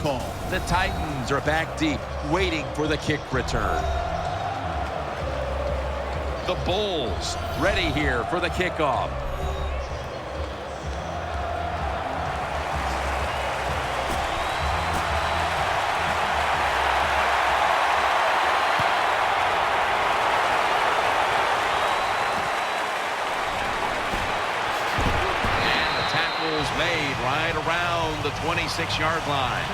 call. The Titans are back deep, waiting for the kick return. The Bulls ready here for the kickoff. Made right around the 26-yard line.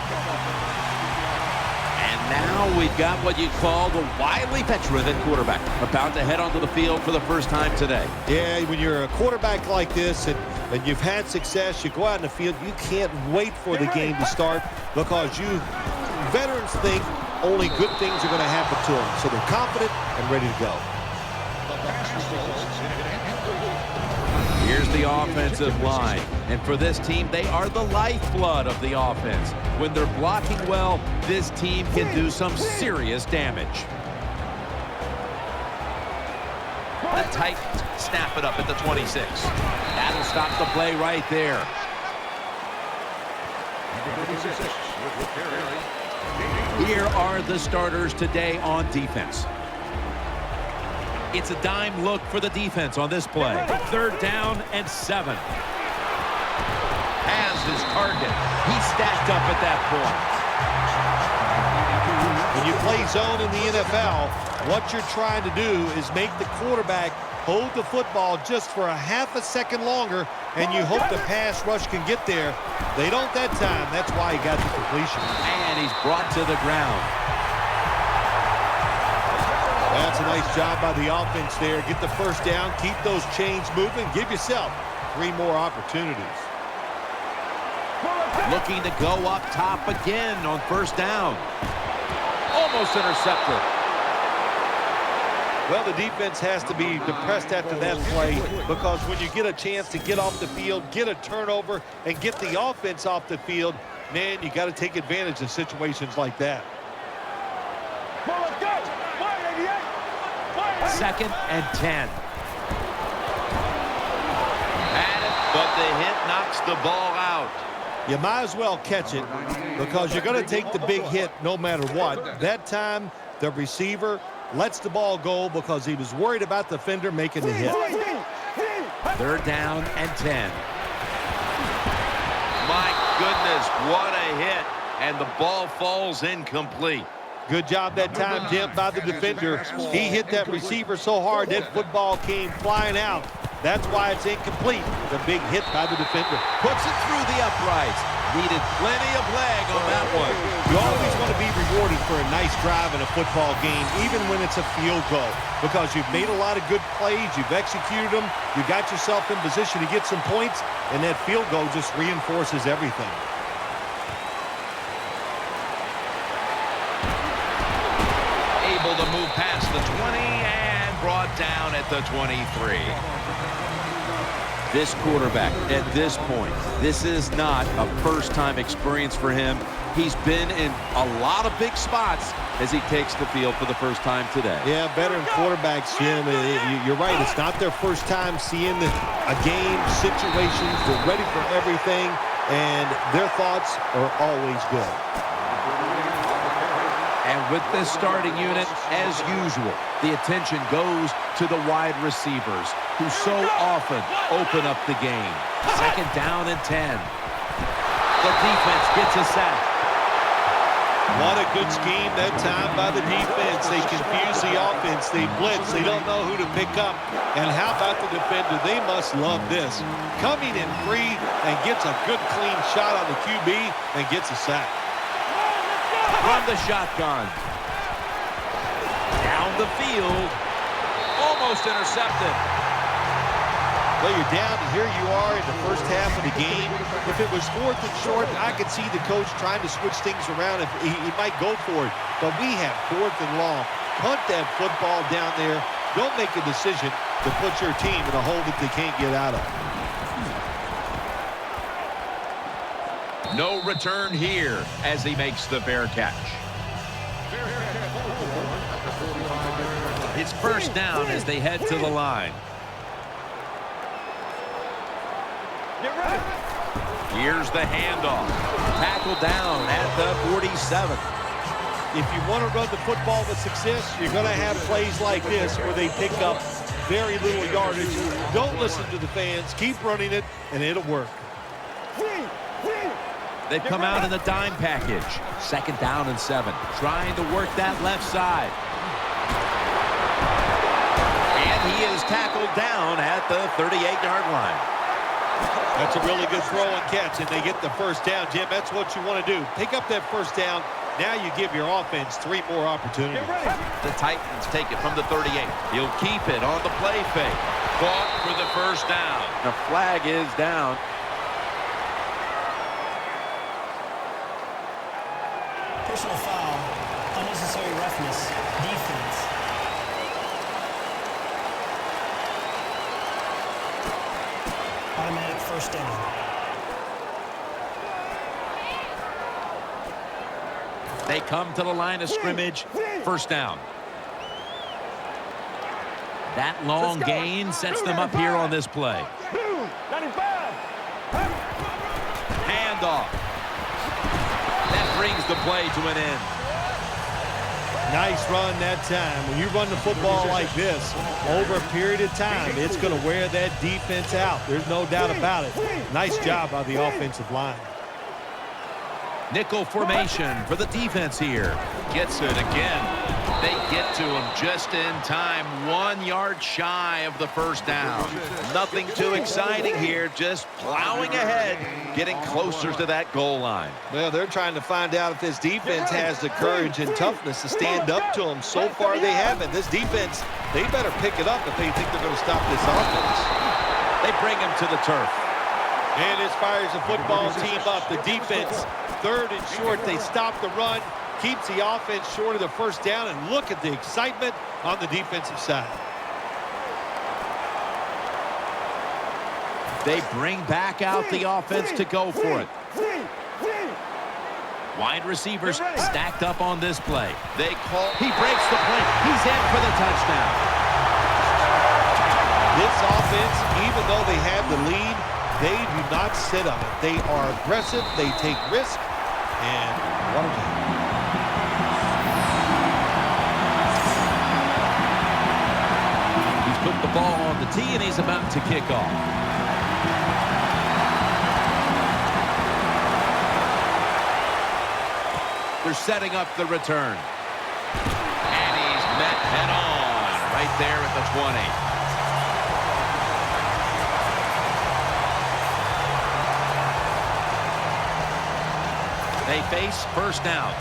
And now we've got what you call the wily veteran at quarterback, about to head onto the field for the first time today. Yeah, when you're a quarterback like this and you've had success, you go out in the field, you can't wait for the game to start because you veterans think only good things are going to happen to them. So they're confident and ready to go. Here's the offensive line. And for this team, they are the lifeblood of the offense. When they're blocking well, this team can do some serious damage. The Titans snap it up at the 26. That'll stop the play right there. Here are the starters today on defense. It's a dime look for the defense on this play. 3rd down and 7. Has his target. He's stacked up at that point. When you play zone in the NFL, what you're trying to do is make the quarterback hold the football just for a half a second longer, and you hope the pass rush can get there. They don't that time. That's why he got the completion. And he's brought to the ground. That's a nice job by the offense there. Get the first down, keep those chains moving, give yourself 3 more opportunities. Looking to go up top again on 1st down. Almost intercepted. Well, the defense has to be depressed after that play because when you get a chance to get off the field, get a turnover, and get the offense off the field, man, you got to take advantage of situations like that. 2nd and 10. But the hit knocks the ball out. You might as well catch it because you're going to take the big hit no matter what. That time, the receiver lets the ball go because he was worried about the defender making the hit. 3rd down and 10. My goodness, what a hit. And the ball falls incomplete. Good job that time, Jim, by the defender. He hit that receiver so hard that football came flying out. That's why it's incomplete. The big hit by the defender. Puts it through the uprights. Needed plenty of leg on that one. You always want to be rewarded for a nice drive in a football game, even when it's a field goal, because you've made a lot of good plays, you've executed them, you got yourself in position to get some points, and that field goal just reinforces everything. Able to move past the 20 and brought down at the 23. This quarterback, at this point, this is not a first-time experience for him. He's been in a lot of big spots as he takes the field for the first time today. Yeah, veteran quarterbacks, Jim, you're right. It's not their first time seeing a game, situations. They're ready for everything, and their thoughts are always good. And with this starting unit, as usual, the attention goes to the wide receivers, who so often open up the game. 2nd down and 10. The defense gets a sack. What a good scheme that time by the defense. They confuse the offense. They blitz. They don't know who to pick up. And how about the defender? They must love this. Coming in free and gets a good, clean shot on the QB and gets a sack. From the shotgun. Down the field. Almost intercepted. Well, you're down, and here you are in the first half of the game. If it was 4th and short, I could see the coach trying to switch things around. If he might go for it. But we have 4th and long. Punt that football down there. Don't make a decision to put your team in a hole that they can't get out of. No return here as he makes the fair catch. It's 1st down as they head to the line. Here's the handoff. Tackle down at the 47. If you want to run the football with success, you're going to have plays like this where they pick up very little yardage. Don't listen to the fans. Keep running it, and it'll work. They've come out in the dime package. 2nd down and 7. Trying to work that left side. And he is tackled down at the 38-yard line. That's a really good throw and catch, and they get the first down. Jim, that's what you want to do. Pick up that first down. Now you give your offense 3 more opportunities. The Titans take it from the 38. He'll keep it on the play fake. Caught for the first down. The flag is down. Personal foul, unnecessary roughness, defense. Automatic first down. They come to the line of scrimmage. First down. That long gain sets them up here on this play. Handoff. That brings the play to an end. Nice run that time. When you run the football like this, over a period of time, it's going to wear that defense out. There's no doubt about it. Nice job by the offensive line. Nickel formation for the defense here. Gets it again. They get to him just in time. 1 yard shy of the first down. Nothing too exciting here. Just plowing ahead, getting closer to that goal line. Well, they're trying to find out if this defense has the courage and toughness to stand up to them. So far, they haven't. This defense, they better pick it up if they think they're going to stop this offense. They bring him to the turf. And this fires the football team up. The defense, 3rd and short. They stop the run, keeps the offense short of the first down, and look at the excitement on the defensive side. They bring back out the offense to go for it. Wide receivers stacked up on this play. He breaks the play. He's in for the touchdown. This offense, even though they have the lead, they do not sit on it. They are aggressive. They take risks. And what a game. He's put the ball on the tee, and he's about to kick off. They're setting up the return. And he's met head on right there at the 20. They face first down.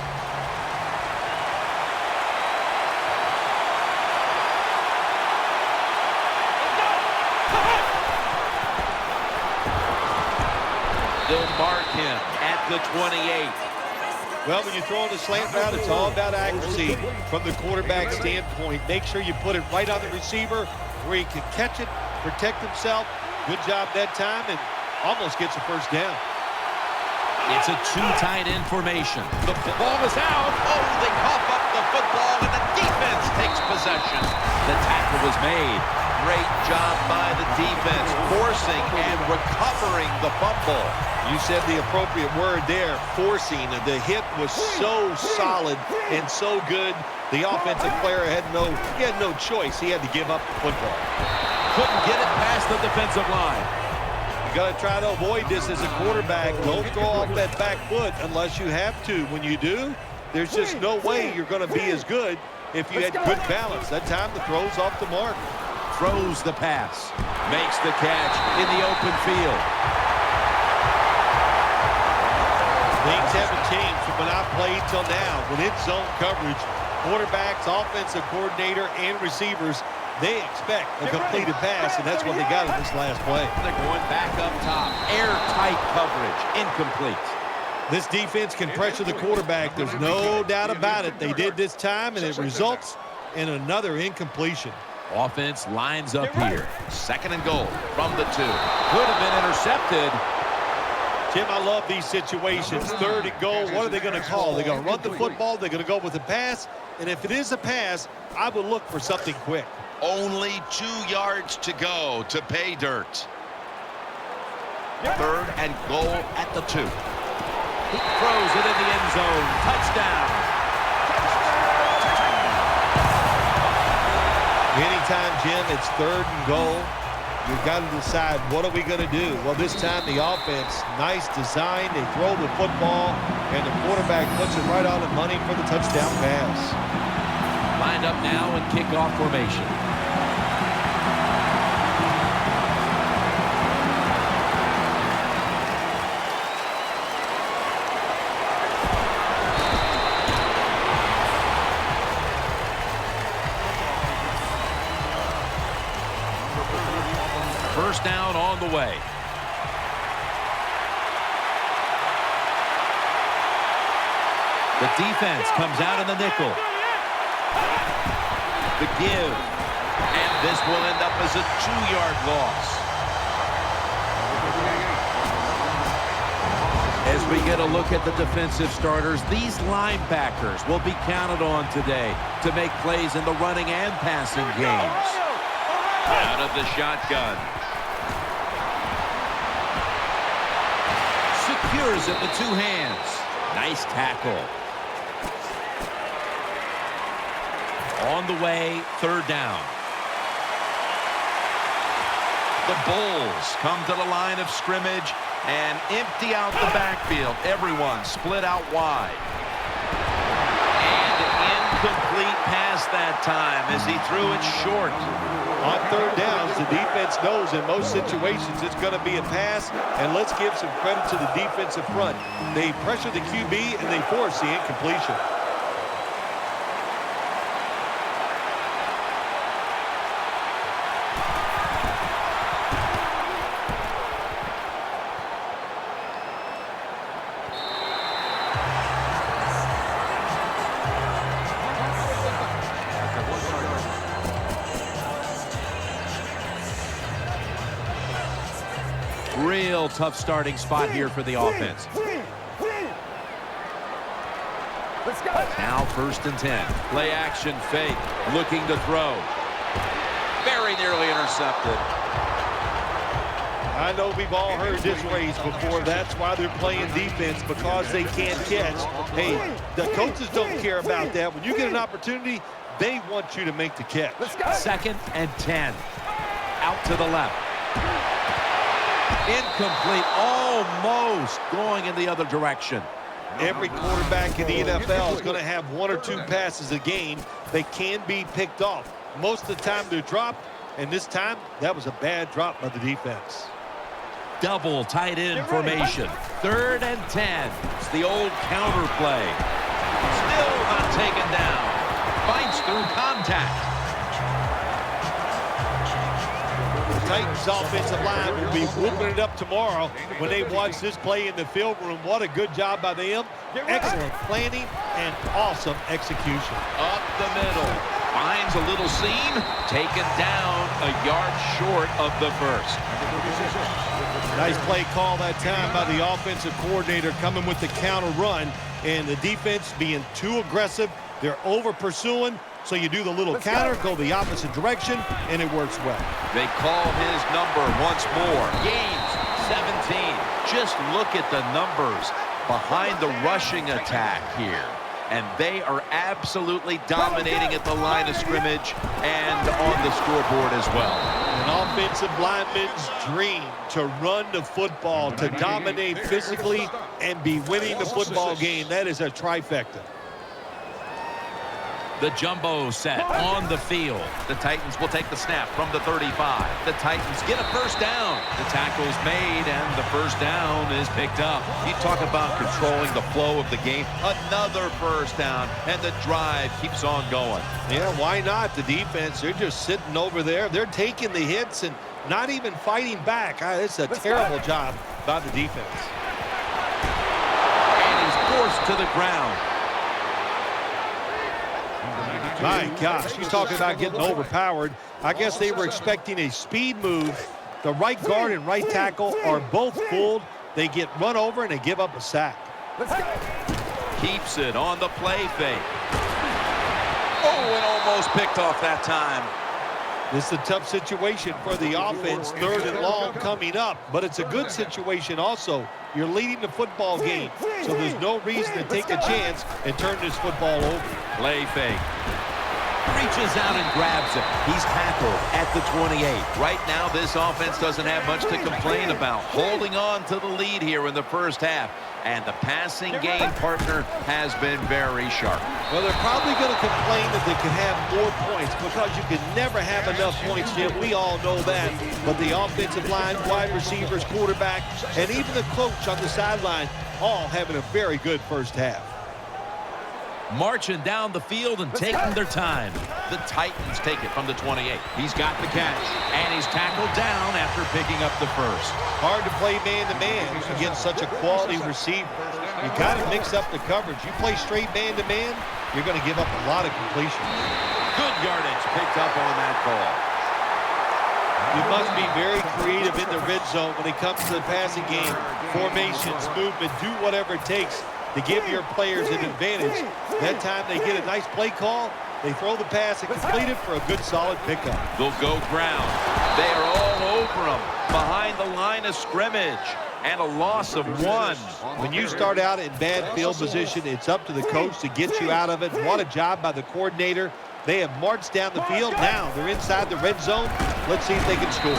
They'll mark him at the 28. Well, when you're throwing a slant route, it's all about accuracy from the quarterback standpoint. Make sure you put it right on the receiver where he can catch it, protect himself. Good job that time, and almost gets a first down. It's a 2 tight end formation. The ball is out. Oh, they cough up the football, and the defense takes possession. The tackle was made. Great job by the defense, forcing and recovering the fumble. You said the appropriate word there, forcing. The hit was so solid and so good. The offensive player had no choice. He had to give up the football. Couldn't get it past the defensive line. You got to try to avoid this as a quarterback. Don't throw off that back foot unless you have to. When you do, there's just no way you're going to be as good if you had good balance. That time the throw's off the mark. Throws the pass. Makes the catch in the open field. Things haven't changed from when I played till now. When it's zone coverage, quarterbacks, offensive coordinator, and receivers, they expect a completed pass, and that's what they got in this last play. They're going back up top. Airtight coverage. Incomplete. This defense can pressure the quarterback. There's no doubt about it. They did this time, and it results in another incompletion. Offense lines up here. 2nd and goal from the 2. Could have been intercepted. Tim, I love these situations. 3rd and goal. What are they going to call? They're going to run the football. They're going to go with a pass. And if it is a pass, I would look for something quick. Only 2 yards to go to pay dirt. Third and goal at the 2. He throws it in the end zone. Touchdown. Anytime, Jim, it's third and goal, you've got to decide, what are we going to do? Well, this time the offense, nice design. They throw the football, and the quarterback puts it right on the money for the touchdown pass. Lined up now in kickoff formation. First down on the way. The defense comes out in the nickel. The give. And this will end up as a 2-yard loss. As we get a look at the defensive starters, these linebackers will be counted on today to make plays in the running and passing games. Out of the shotgun. Secures it with 2 hands. Nice tackle. On the way, third down. The Bulls come to the line of scrimmage and empty out the backfield. Everyone split out wide. And incomplete pass that time as he threw it short. On third downs, the defense knows in most situations it's going to be a pass, and let's give some credit to the defensive front. They pressure the QB, and they force the incompletion. Real tough starting spot here for the offense. Now first and 10. Play action fake. Looking to throw. Very nearly intercepted. I know we've all heard this phrase before. That's why they're playing defense, because they can't catch. Hey, the coaches don't care about that. When you get an opportunity, they want you to make the catch. Second and 10. Out to the left. Incomplete, almost going in the other direction. Every quarterback in the NFL is going to have 1 or 2 passes a game. They can be picked off. Most of the time they're dropped, and this time that was a bad drop by the defense. Double tight end formation. Third and 10. It's the old counter play. Still not taken down. Fights through contact. Titans offensive line will be whooping it up tomorrow when they watch this play in the film room. What a good job by them. Excellent planning and awesome execution. Up the middle. Finds a little seam. Taken down a yard short of the first. Nice play call that time by the offensive coordinator, coming with the counter run, and the defense being too aggressive. They're over pursuing. So you do the little counter, go the opposite direction, and it works well. They call his number once more. Gains 17. Just look at the numbers behind the rushing attack here. And they are absolutely dominating at the line of scrimmage and on the scoreboard as well. An offensive lineman's dream to run the football, to dominate physically, and be winning the football game. That is a trifecta. The jumbo set on the field. The Titans will take the snap from the 35. The Titans get a first down. The tackle's made, and the first down is picked up. You talk about controlling the flow of the game. Another first down, and the drive keeps on going. Yeah, why not? The defense, they're just sitting over there. They're taking the hits and not even fighting back. It's a terrible job by the defense. And he's forced to the ground. My gosh, he's talking about getting overpowered. I guess they were expecting a speed move. The right guard and right tackle are both fooled. They get run over and they give up a sack. Keeps it on the play fake. Oh, and almost picked off that time. This is a tough situation for the offense, 3rd and long coming up, but it's a good situation also. You're leading the football game, so there's no reason to take a chance and turn this football over. Play fake. Reaches out and grabs it. He's tackled at the 28. Right now, this offense doesn't have much to complain about. Holding on to the lead here in the first half. And the passing game partner has been very sharp. Well, they're probably going to complain that they could have more points because you can never have enough points, Jim. We all know that. But the offensive line, wide receivers, quarterback, and even the coach on the sideline all having a very good first half. Marching down the field and taking their time. The Titans take it from the 28. He's got the catch, and he's tackled down after picking up the first. Hard to play man-to-man against such a quality receiver. You got to mix up the coverage. You play straight man-to-man, you're going to give up a lot of completion. Good yardage picked up on that ball. You must be very creative in the red zone when it comes to the passing game. Formations, movement, do whatever it takes to give your players an advantage. That time they get a nice play call, they throw the pass and complete it for a good solid pickup. They'll go ground. They are all over them behind the line of scrimmage, and a loss of 1. When you start out in bad field position, it's up to the coach to get you out of it. What a job by the coordinator. They have marched down the field. Now they're inside the red zone. Let's see if they can score.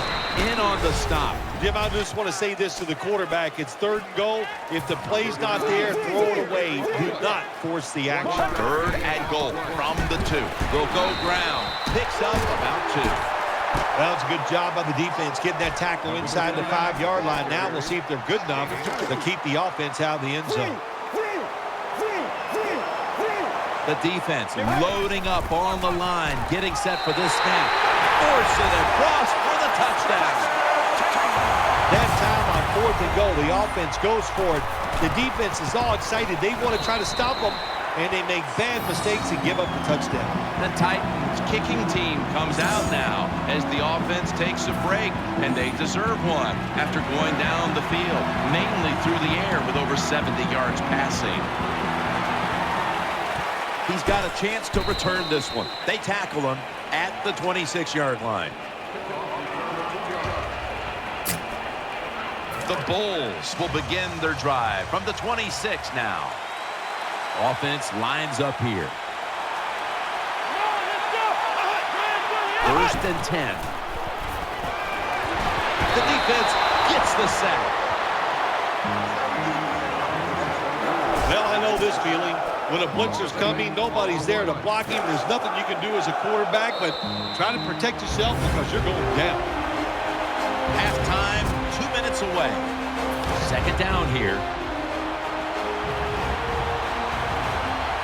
In on the stop. Jim, I just want to say this to the quarterback. It's 3rd and goal. If the play's not there, throw it away. Do not force the action. 3rd and goal from the 2. They'll go ground. Picks up about 2. Well, it's a good job by the defense getting that tackle inside the 5-yard line. Now we'll see if they're good enough to keep the offense out of the end zone. The defense loading up on the line, getting set for this snap. Force it across for the touchdown. That time on 4th and goal, the offense goes for it. The defense is all excited. They want to try to stop them, and they make bad mistakes and give up the touchdown. The Titans kicking team comes out now as the offense takes a break, and they deserve one after going down the field, mainly through the air with over 70 yards passing. He's got a chance to return this one. They tackle him at the 26-yard line. The Bulls will begin their drive from the 26 now. Offense lines up here. 1st and 10. The defense gets the sack. Well, I know this feeling. When a blitzer's coming, nobody's there to block him. There's nothing you can do as a quarterback, but try to protect yourself because you're going down. Halftime, 2 minutes away. 2nd down here.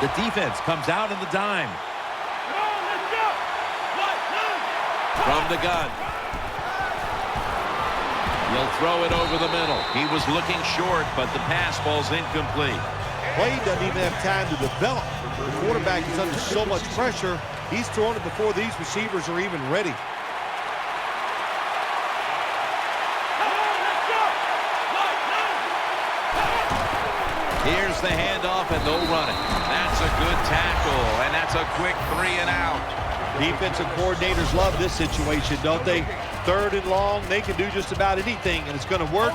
The defense comes out in the dime. From the gun. He'll throw it over the middle. He was looking short, but the pass ball's incomplete. Play doesn't even have time to develop. The quarterback is under so much pressure, he's throwing it before these receivers are even ready. Here's the handoff, and they'll run it. That's a good tackle, and that's a quick 3 and out. Defensive coordinators love this situation, don't they? 3rd and long, they can do just about anything, and it's going to work,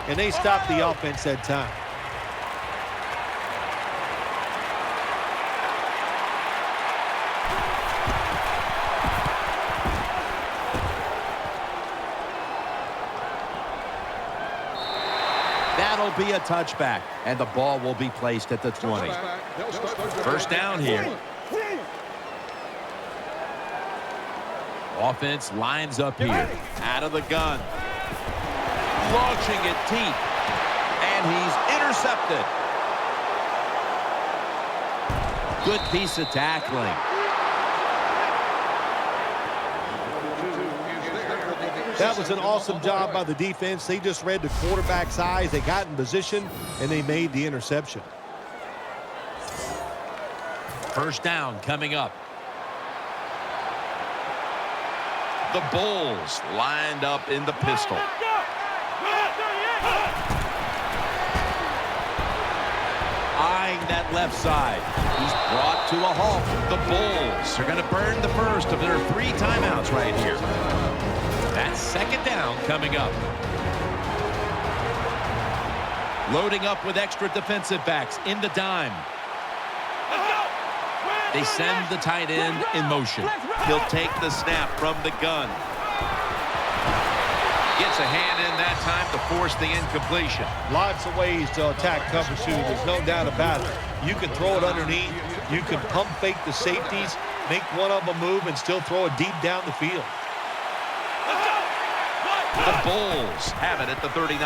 and they stop the offense that time. That'll be a touchback, and the ball will be placed at the 20. 1st down here. Offense lines up here. Out of the gun. Launching it deep. And he's intercepted. Good piece of tackling. That was an awesome job by the defense. They just read the quarterback's eyes. They got in position, and they made the interception. 1st down coming up. The Bulls lined up in the pistol. Eyeing that left side. He's brought to a halt. The Bulls are going to burn the first of their 3 timeouts right here. That's second down coming up. Loading up with extra defensive backs in the dime. They send the tight end in motion. He'll take the snap from the gun. Gets a hand in that time to force the incompletion. Lots of ways to attack cover 2. There's no doubt about it. You can throw it underneath. You can pump fake the safeties, make one of them move, and still throw it deep down the field. The Bulls have it at the 39.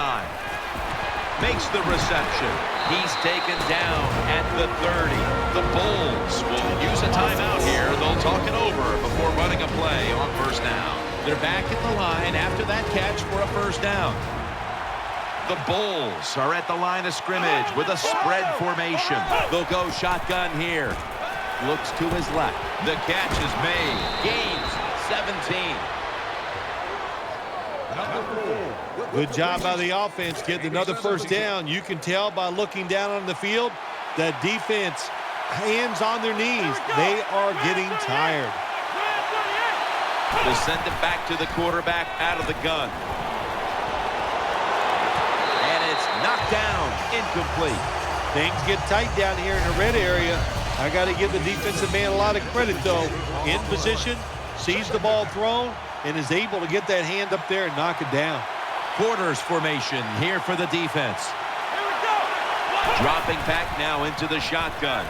Makes the reception. He's taken down at the 30. The Bulls will use a timeout here. They'll talk it over before running a play on first down. They're back at the line after that catch for a first down. The Bulls are at the line of scrimmage with a spread formation. They'll go shotgun here. Looks to his left. The catch is made. Gains 17. Good job by the offense getting another first down. You can tell by looking down on the field that defense, hands on their knees. They are getting tired. They'll send it back to the quarterback out of the gun. And it's knocked down, incomplete. Things get tight down here in the red area. I got to give the defensive man a lot of credit, though. In position, sees the ball thrown, and is able to get that hand up there and knock it down. Quarters formation here for the defense. Dropping back now into the shotgun.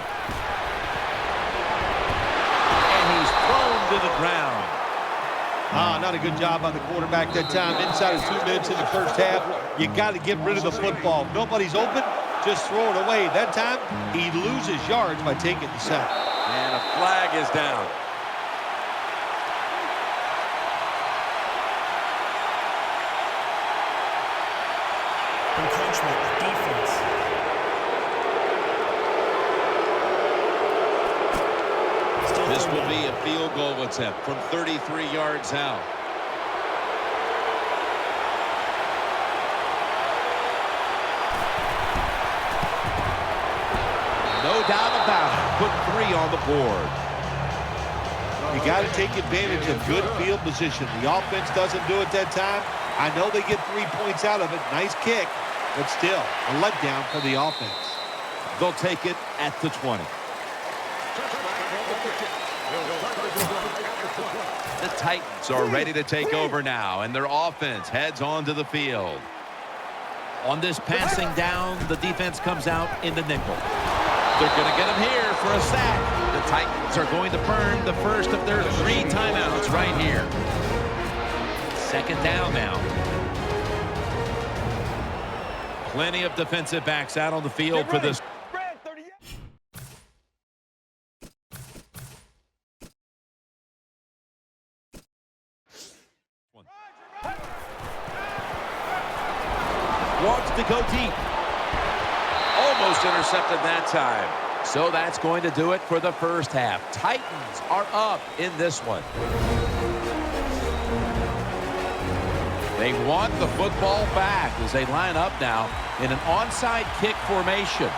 And he's thrown to the ground. Not a good job on the quarterback that time. Inside of 2 minutes in the first half, you got to get rid of the football. Nobody's open, just throw it away. That time, he loses yards by taking the sack. And a flag is down. Encroachment, defense. This will be a field goal attempt from 33 yards out. No doubt about it. Put 3 on the board. You got to take advantage of good field position. The offense doesn't do it that time. I know they get 3 points out of it. Nice kick, but still a letdown for the offense. They'll take it at the 20. The Titans are ready to take over now, and their offense heads onto the field. On this passing down, the defense comes out in the nickel. They're going to get him here for a sack. The Titans are going to burn the first of their 3 timeouts right here. Second down now. Plenty of defensive backs out on the field for this. Wants to go deep. Almost intercepted that time. So that's going to do it for the first half. Titans are up in this one. They want the football back as they line up now in an onside kick formation.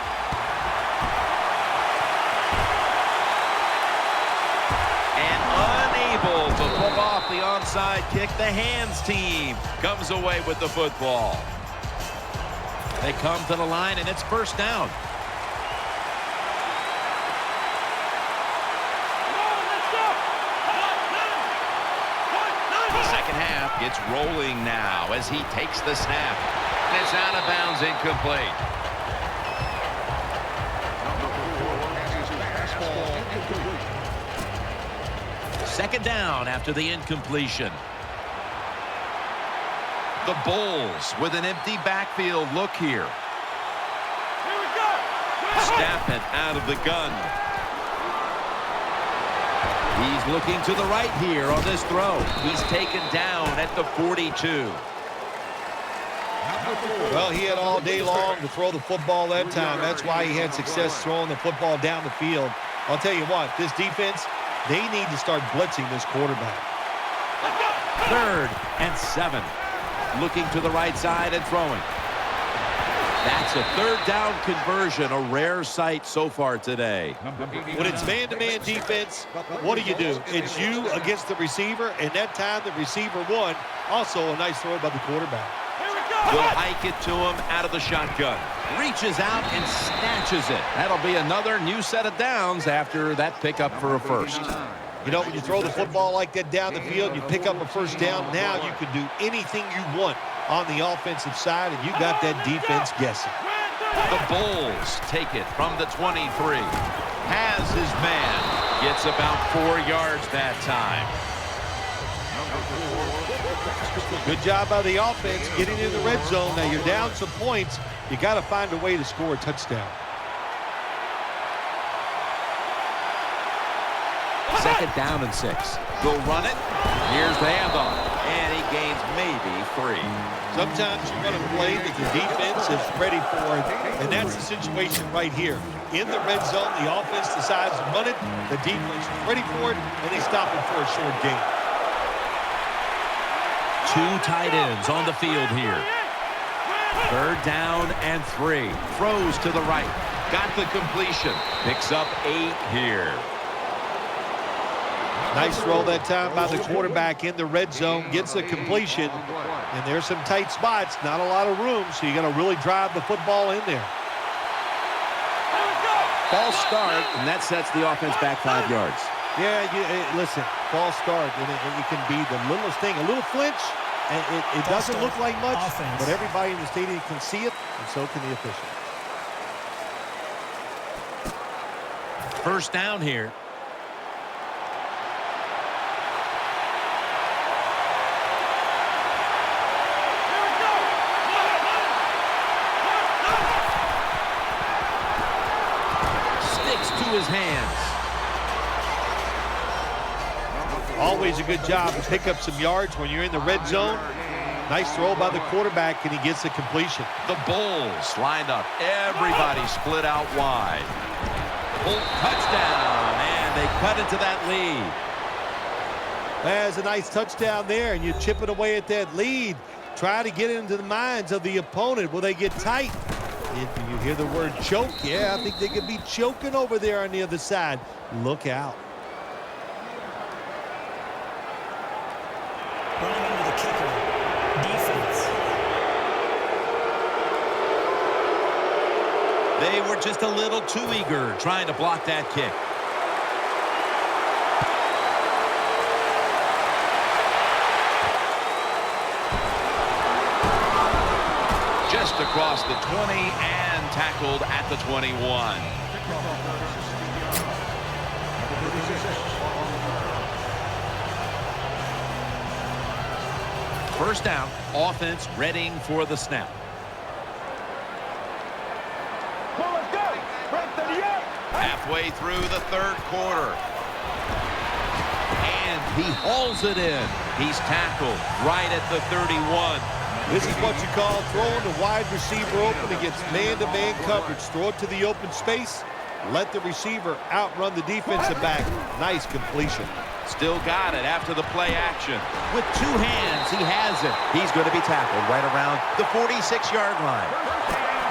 And unable to pull off the onside kick, the hands team comes away with the football. They come to the line, and it's first down. Second half gets rolling now as he takes the snap. And it's out of bounds, incomplete. Second down after the incompletion. The Bulls with an empty backfield look here. Snap it out of the gun. He's looking to the right here on this throw. He's taken down at the 42. Well, he had all day long to throw the football that time. That's why he had success throwing the football down the field. I'll tell you what, this defense, they need to start blitzing this quarterback. 3rd and 7. Looking to the right side and throwing. That's a third down conversion, a rare sight so far today. When it's man-to-man defense, what do? It's you against the receiver, and that time the receiver won. Also a nice throw by the quarterback. Will hike it to him out of the shotgun. Reaches out and snatches it. That'll be another new set of downs after that pickup for a first. You know, when you throw the football like that down the field, you pick up a first down. Now you can do anything you want on the offensive side, and you got that defense guessing. The Bulls take it from the 23. Has his man. Gets about 4 yards that time. Good job by the offense getting in the red zone. Now you're down some points. You got to find a way to score a touchdown. Second down and 6. They'll run it. Here's the handoff. And he gains maybe 3. Sometimes you run a play that the defense is ready for it, and that's the situation right here. In the red zone, the offense decides to run it, the defense is ready for it, and they stop it for a short gain. 2 tight ends on the field here. Third down and 3. Throws to the right. Got the completion. Picks up 8 here. Nice throw that time by the quarterback in the red zone. Gets a completion. And there's some tight spots. Not a lot of room, so you got to really drive the football in there. False start, and that sets the offense back 5 yards. Yeah, listen, false start. And it can be the littlest thing. A little flinch, and it doesn't look like much, but everybody in the stadium can see it, and so can the official. First down here. His hands. Always a good job to pick up some yards when you're in the red zone. Nice throw by the quarterback, and he gets the completion. The Bulls lined up. Everybody split out wide. Bull touchdown, and they cut into that lead. There's a nice touchdown there, and you chip it away at that lead. Try to get into the minds of the opponent. Will they get tight? You hear the word choke? Yeah, I think they could be choking over there on the other side. Look out. Running into the kicker. Defense. They were just a little too eager trying to block that kick. Just across the 20 and tackled at the 21. First down, offense readying for the snap. Halfway through the third quarter. And he hauls it in. He's tackled right at the 31. This is what you call throwing the wide receiver open against man-to-man coverage. Throw it to the open space. Let the receiver outrun the defensive back. Nice completion. Still got it after the play action. With 2 hands, he has it. He's going to be tackled right around the 46-yard line.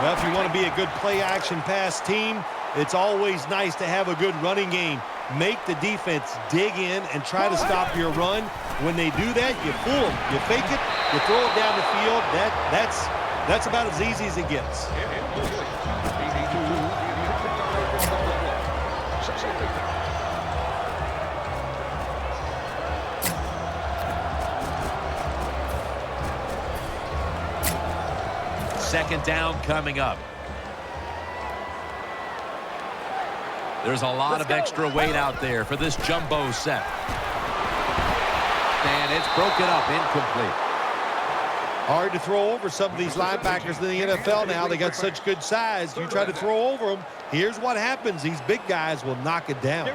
Well, if you want to be a good play-action pass team, it's always nice to have a good running game. Make the defense dig in and try to stop your run. When they do that, you fool them. You fake it, you throw it down the field. That's about as easy as it gets. Second down coming up. There's a lot of extra weight out there for this jumbo set. And it's broken up, incomplete. Hard to throw over some of these linebackers in the NFL now. They got such good size. You try to throw over them, here's what happens. These big guys will knock it down.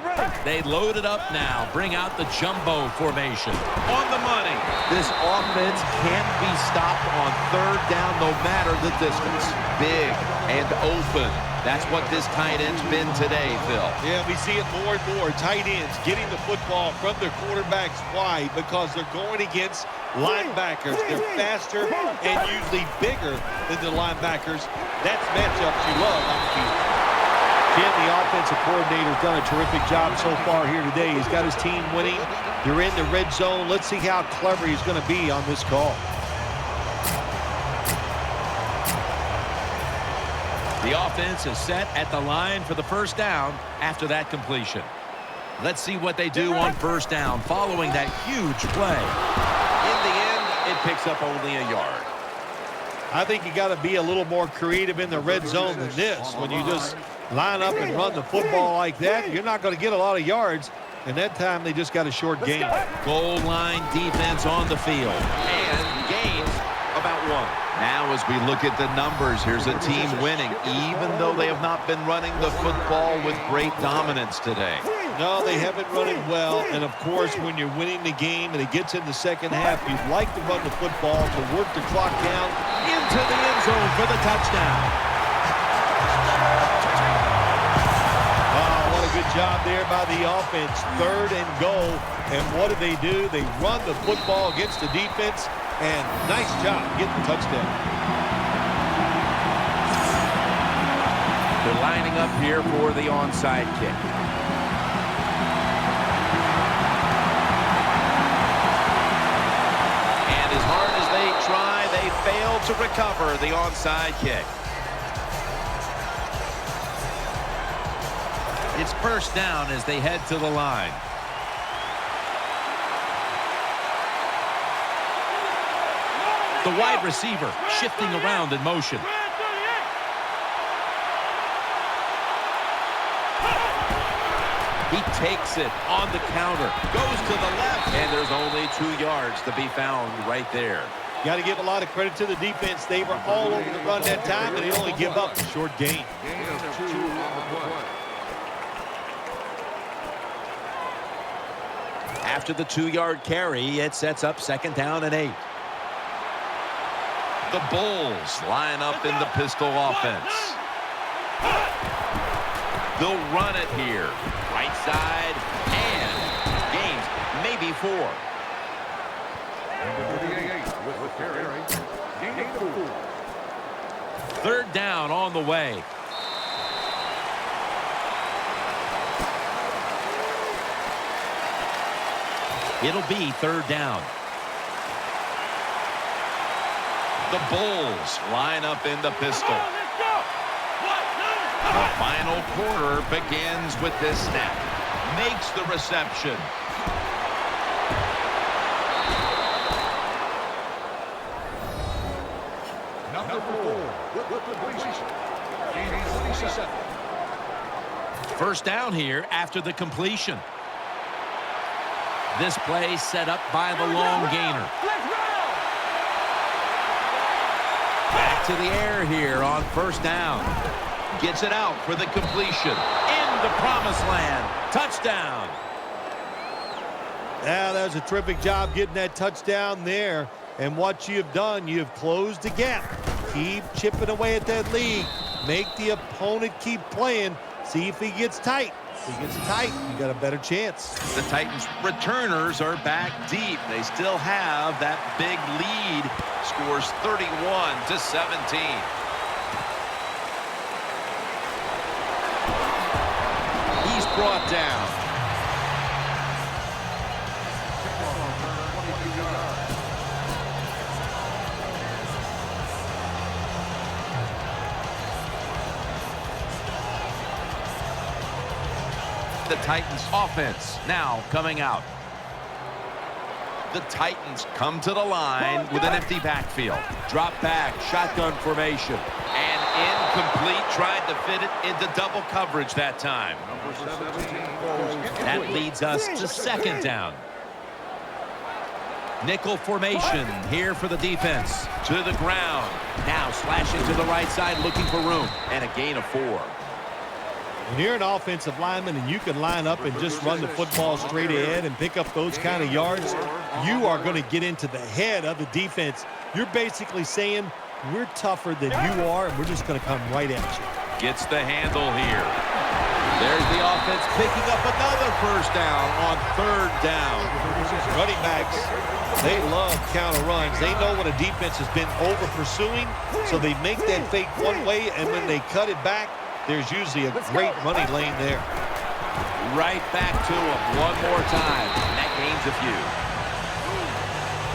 They load it up now. Bring out the jumbo formation. On the money. This offense can't be stopped on third down no matter the distance. Big and open. That's what this tight end's been today, Phil. Yeah, we see it more and more. Tight ends getting the football from their quarterbacks wide because they're going against linebackers. They're faster and usually bigger than the linebackers. That's matchups you love on the field. Jim, the offensive coordinator, has done a terrific job so far here today. He's got his team winning. They're in the red zone. Let's see how clever he's going to be on this call. The offense is set at the line for the first down after that completion. Let's see what they do on first down following that huge play. In the end, it picks up only a yard. I think you got to be a little more creative in the red zone than this. When you just line up and run the football like that, you're not going to get a lot of yards. And that time, they just got a short gain. Goal line defense on the field. And gains about 1. Now as we look at the numbers, here's a team winning, even though they have not been running the football with great dominance today. No, they haven't run it well. And, of course, when you're winning the game and it gets in the second half, you'd like to run the football to work the clock down into the end zone for the touchdown. Oh, what a good job there by the offense. 3rd and goal. And what do? They run the football against the defense. And nice job getting the touchdown. They're lining up here for the onside kick. And as hard as they try, they fail to recover the onside kick. It's first down as they head to the line. The wide receiver shifting around in motion. He takes it on the counter, goes to the left, and there's only 2 yards to be found right there. Got to give a lot of credit to the defense. They were all over the run that time, and they only give up a short gain. After the 2-yard carry, it sets up 2nd down and 8. The Bulls line up in the pistol offense. They'll run it here. Right side, and gains maybe 4. Third down on the way. It'll be 3rd down. The Bulls line up in the pistol. The final quarter begins with this snap. Makes the reception. First down here after the completion. This play set up by the long gainer. Back to the air here on first down. Gets it out for the completion. In the promised land. Touchdown. Yeah, that was a terrific job getting that touchdown there. And what you've done, you've closed the gap. Keep chipping away at that lead. Make the opponent keep playing. See if he gets tight. If he gets tight, you got a better chance. The Titans returners are back deep. They still have that big lead. Scores 31-17. He's brought down. The Titans offense now coming out. The Titans come to the line with an empty backfield. Drop back, shotgun formation. And incomplete, tried to fit it into double coverage that time. That leads us to 2nd down. Nickel formation here for the defense. To the ground. Now slashing to the right side, looking for room. And a gain of 4. When you're an offensive lineman and you can line up and just run the football straight ahead and pick up those kind of yards, you are going to get into the head of the defense. You're basically saying, we're tougher than you are, and we're just going to come right at you. Gets the handle here. There's the offense picking up another first down on third down. Running backs, they love counter runs. They know when a defense has been over pursuing, so they make that fake one way, and when they cut it back, there's usually a great running lane there. Right back to him one more time. That gains a few.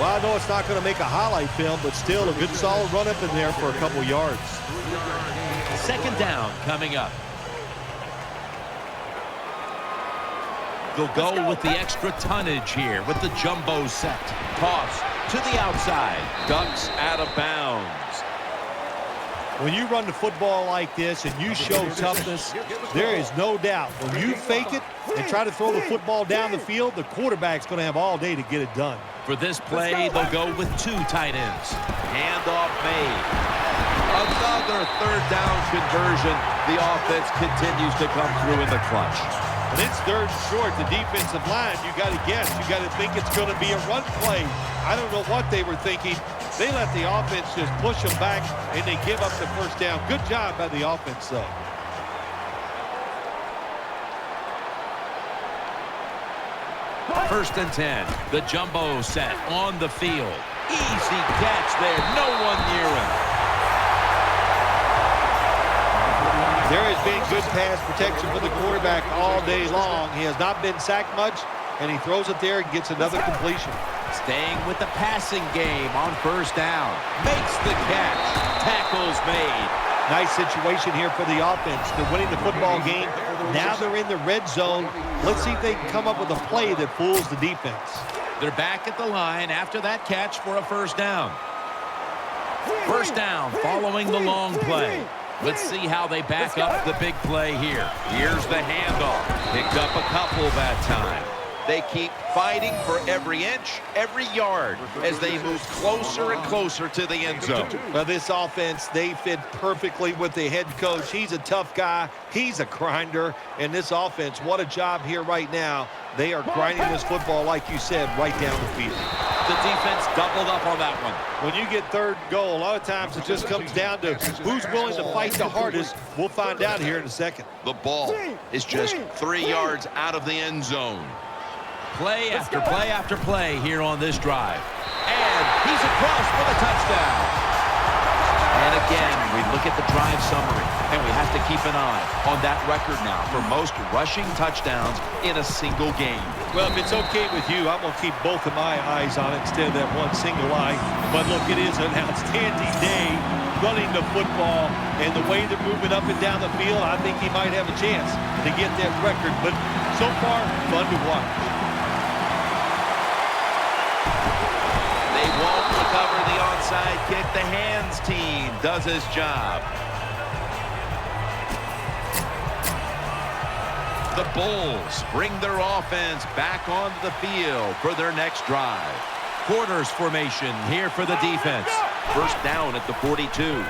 Well, I know it's not going to make a highlight film, but still a good solid run up in there for a couple yards. Second down coming up. They'll go with the extra tonnage here with the jumbo set. Toss to the outside. Ducks out of bounds. When you run the football like this and you show toughness, there is no doubt. When you fake it and try to throw the football down the field, the quarterback's going to have all day to get it done. For this play, they'll go with two tight ends. Handoff made. Another third down conversion. The offense continues to come through in the clutch. When it's third and short, the defensive line, you got to guess. You got to think it's going to be a run play. I don't know what they were thinking. They let the offense just push them back, and they give up the first down. Good job by the offense, though. First and 10. The jumbo set on the field. Easy catch there. No one near him. There has been good pass protection for the quarterback all day long. He has not been sacked much, and he throws it there and gets another completion. Staying with the passing game on first down. Makes the catch. Tackles made. Nice situation here for the offense. They're winning the football game. Now they're in the red zone. Let's see if they can come up with a play that fools the defense. They're back at the line after that catch for a first down. First down following the long play. Let's see how they back up the big play here. Here's the handoff. Picked up a couple that time. They keep fighting for every inch, every yard as they move closer and closer to the end zone. Well, this offense, they fit perfectly with the head coach. He's a tough guy. He's a grinder. And this offense, what a job here right now. They are grinding this football, like you said, right down the field. The defense doubled up on that one. When you get third and goal, a lot of times it just comes down to who's willing to fight the hardest. We'll find out here in a second. The ball is just 3 yards out of the end zone. Play after play after play here on this drive. And he's across for the touchdown. And again, we look at the drive summary, and we have to keep an eye on that record now for most rushing touchdowns in a single game. Well, if it's okay with you, I'm going to keep both of my eyes on it instead of that one single eye. But look, it is an outstanding day running the football, and the way they're moving up and down the field, I think he might have a chance to get that record. But so far, fun to watch. They won't recover the onside kick. The hands team does his job. The Bulls bring their offense back onto the field for their next drive. Quarters formation here for the defense. First down at the 42.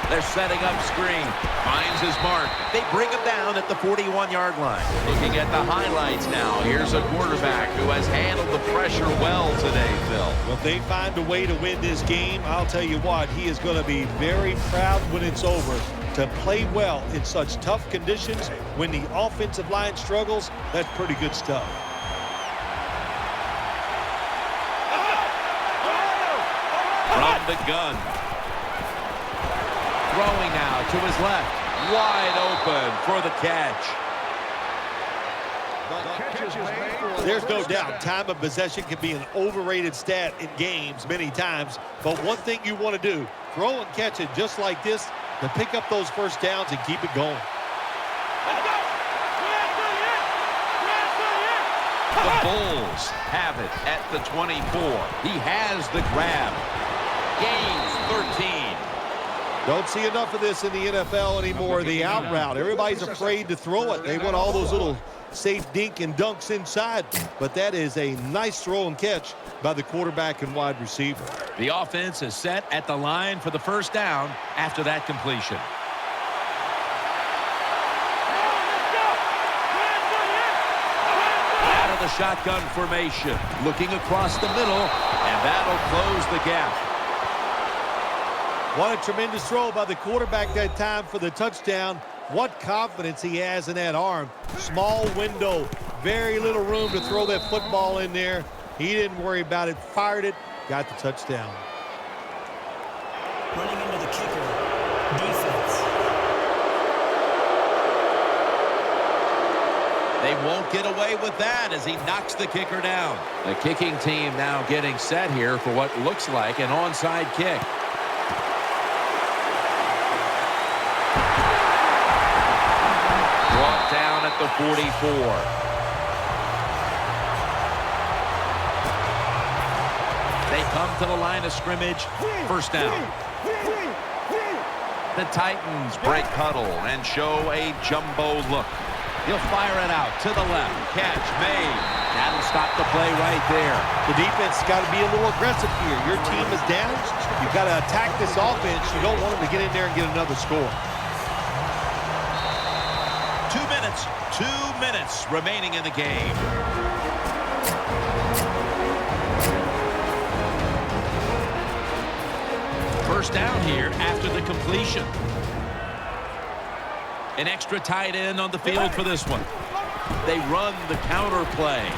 They're setting up screen. Finds his mark. They bring him down at the 41-yard line. Looking at the highlights now. Here's a quarterback who has handled the pressure well today, Phil. Well, if they find a way to win this game, I'll tell you what, he is going to be very proud when it's over. To play well in such tough conditions when the offensive line struggles, that's pretty good stuff. From the gun. Throwing now to his left. Wide open for the catch. There's no doubt time of possession can be an overrated stat in games many times. But one thing you want to do, throw and catch it just like this to pick up those first downs and keep it going. The Bulls have it at the 24. He has the grab. Gains 13. Don't see enough of this in the NFL anymore, the out route. Everybody's afraid to throw it. They want all those little safe dink and dunks inside. But that is a nice throw and catch by the quarterback and wide receiver. The offense is set at the line for the first down after that completion. Out of the shotgun formation, looking across the middle, and that'll close the gap. What a tremendous throw by the quarterback that time for the touchdown. What confidence he has in that arm. Small window, very little room to throw that football in there. He didn't worry about it, fired it, got the touchdown. Running into the kicker. Defense. They won't get away with that as he knocks the kicker down. The kicking team now getting set here for what looks like an onside kick. Brought down at the 44. They come to the line of scrimmage. First down. The Titans break huddle and show a jumbo look. He'll fire it out to the left. Catch made. That'll stop the play right there. The defense has got to be a little aggressive here. Your team is down. You've got to attack this offense. You don't want them to get in there and get another score. 2 minutes remaining in the game. First down here after the completion. An extra tight end on the field for this one. They run the counter play.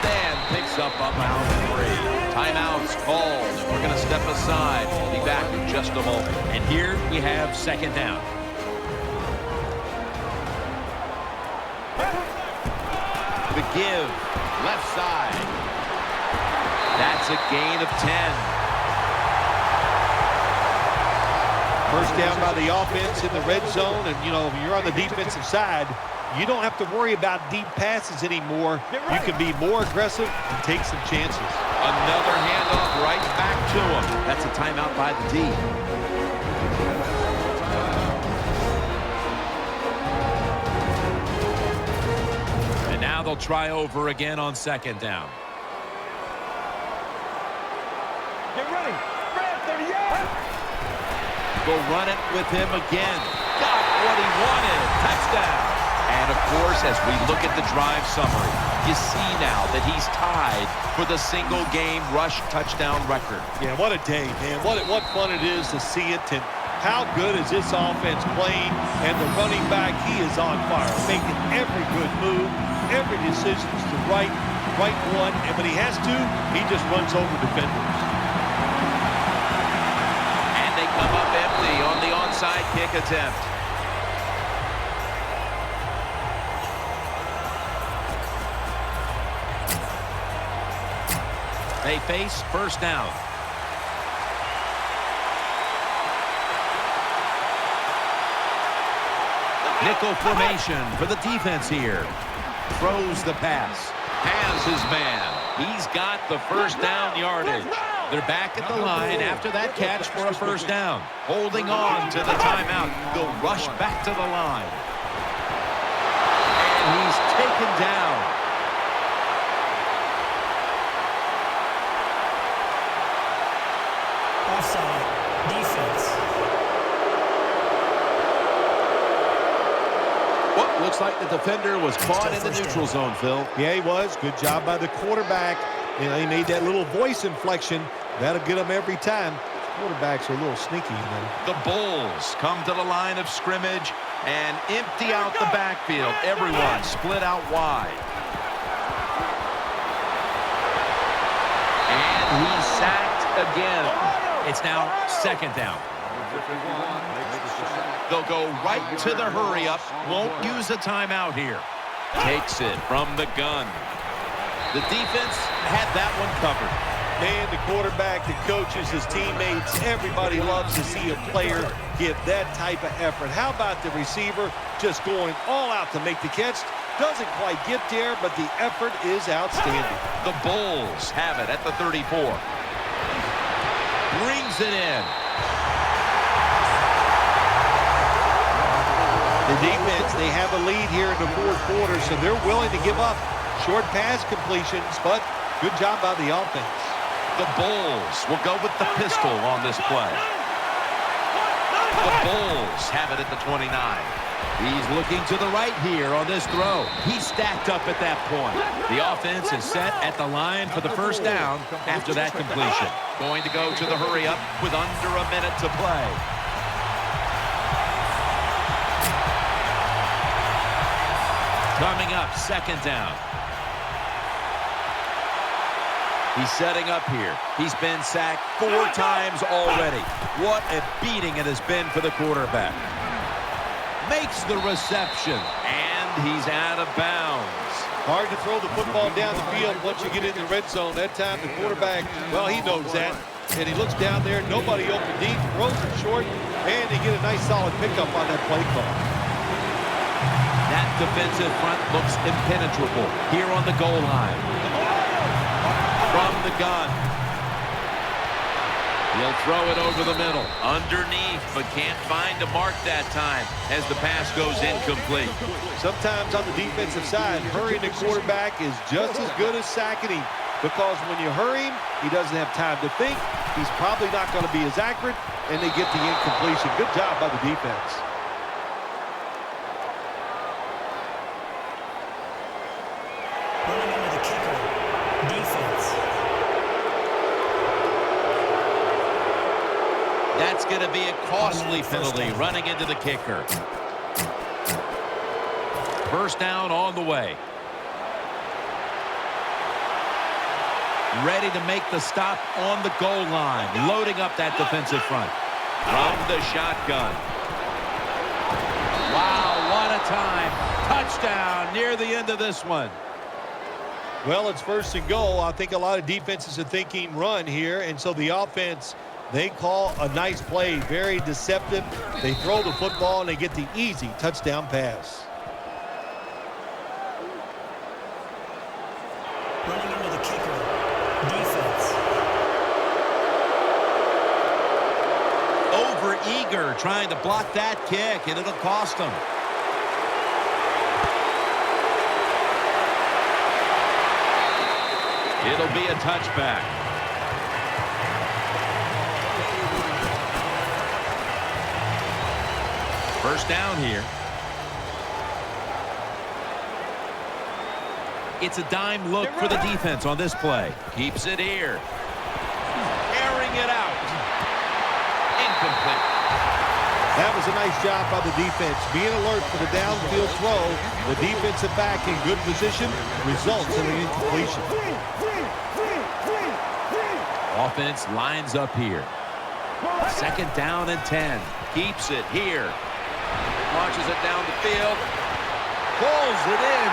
Dan picks up about 3. Timeouts called. We're going to step aside. We'll be back in just a moment. And here we have second down. The give. Left side. That's a gain of 10. First down by the offense in the red zone, and you know, if you're on the defensive side, you don't have to worry about deep passes anymore. You can be more aggressive and take some chances. Another handoff right back to him. That's a timeout by the D. And now they'll try over again on second down. Get ready. Brad, 38. Go run it with him again. Got what he wanted. Touchdown. And, of course, as we look at the drive summary, you see now that he's tied for the single-game rush touchdown record. Yeah, what a day, man. What fun it is to see it. And how good is this offense playing? And the running back, he is on fire, making every good move. Every decision is the right one. And when he has to, he just runs over defenders. Come up empty on the onside kick attempt. They face first down. Nickel formation for the defense here. Throws the pass. Has his man. He's got the first down yardage. They're back at the line after that catch for a first down. Holding on to the timeout. They'll rush back to the line. And he's taken down. Offside. Defense. Well, looks like the defender was caught in the neutral zone, Phil. Yeah, he was. Good job by the quarterback. You know, he made that little voice inflection. That'll get him every time. Quarterbacks are a little sneaky, you know. The Bulls come to the line of scrimmage and empty out the backfield. Everyone split out wide. And he's sacked again. It's now second down. They'll go right to the hurry-up. Won't use a timeout here. Takes it from the gun. The defense had that one covered. Man, the quarterback, the coaches, his teammates, everybody loves to see a player give that type of effort. How about the receiver just going all out to make the catch? Doesn't quite get there, but the effort is outstanding. The Bulls have it at the 34. Brings it in. The defense, they have a lead here in the fourth quarter, so they're willing to give up short pass completions, but good job by the offense. The Bulls will go with the pistol on this play. The Bulls have it at the 29. He's looking to the right here on this throw. He's stacked up at that point. The offense is set at the line for the first down after that completion. Going to go to the hurry-up with under a minute to play. Coming up, second down. He's setting up here. He's been sacked 4 times already. What a beating it has been for the quarterback. Makes the reception, and he's out of bounds. Hard to throw the football down the field once you get in the red zone. That time the quarterback, well, he knows that. And he looks down there, nobody open deep, throws it short, and they get a nice solid pickup on that play call. That defensive front looks impenetrable here on the goal line. From the gun. He'll throw it over the middle. Underneath, but can't find a mark that time as the pass goes incomplete. Sometimes on the defensive side, hurrying the quarterback is just as good as sacking him, because when you hurry him, he doesn't have time to think. He's probably not going to be as accurate, and they get the incompletion. Good job by the defense. Running into the kicker. Defense. That's going to be a costly penalty running into the kicker. First down on the way. Ready to make the stop on the goal line. Loading up that defensive front. From the shotgun. Wow, what a time. Touchdown near the end of this one. Well, it's first and goal. I think a lot of defenses are thinking run here, and so the offense, they call a nice play. Very deceptive. They throw the football, and they get the easy touchdown pass. Running into the kicker. Defense. Over-eager trying to block that kick, and it'll cost him. It'll be a touchback. First down here. It's a dime look for the defense on this play. Keeps it here. Airing it out. Incomplete. That was a nice job by the defense. Being alert for the downfield throw. The defensive back in good position results in an incompletion. Offense lines up here. Second down and 10. Keeps it here. Launches it down the field. Pulls it in.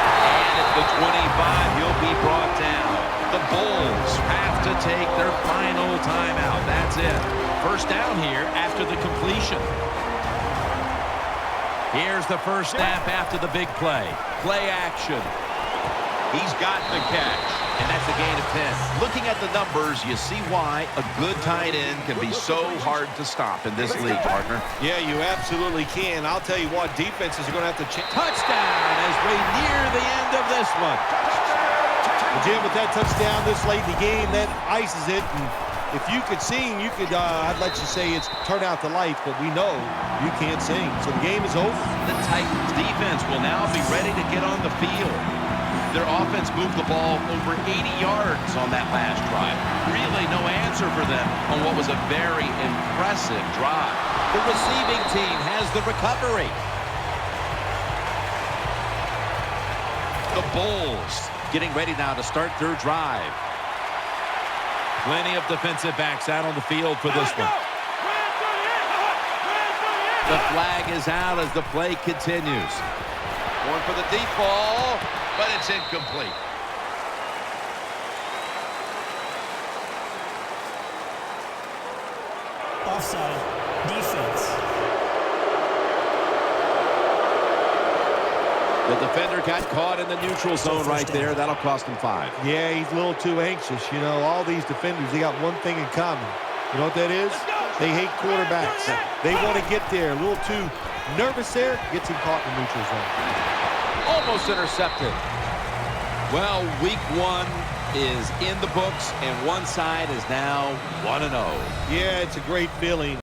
And at the 25, he'll be brought down. The Bulls have to take their final timeout. That's it. First down here after the completion. Here's the first snap after the big play. Play action. He's got the catch. And that's a gain of 10. Looking at the numbers, you see why a good tight end can be so hard to stop in this league, partner. Yeah, you absolutely can. I'll tell you what, defenses are going to have to change. Touchdown as we near the end of this one. Jim, with that touchdown this late in the game, that ices it. And if you could sing, you could, I'd let you say it's turn out the lights, but we know you can't sing. So the game is over. The Titans defense will now be ready to get on the field. Their offense moved the ball over 80 yards on that last drive. Really no answer for them on what was a very impressive drive. The receiving team has the recovery. The Bulls getting ready now to start their drive. Plenty of defensive backs out on the field for this one. The flag is out as the play continues. Going for the deep ball, but it's incomplete. Offside. Defense. The defender got caught in the neutral zone right there. That'll cost him 5. Yeah, he's a little too anxious. You know, all these defenders, they got one thing in common. You know what that is? They hate quarterbacks. They want to get there. A little too nervous there. Gets him caught in the neutral zone. Almost intercepted. Well, week 1 is in the books, and one side is now 1-0. Yeah, it's a great feeling.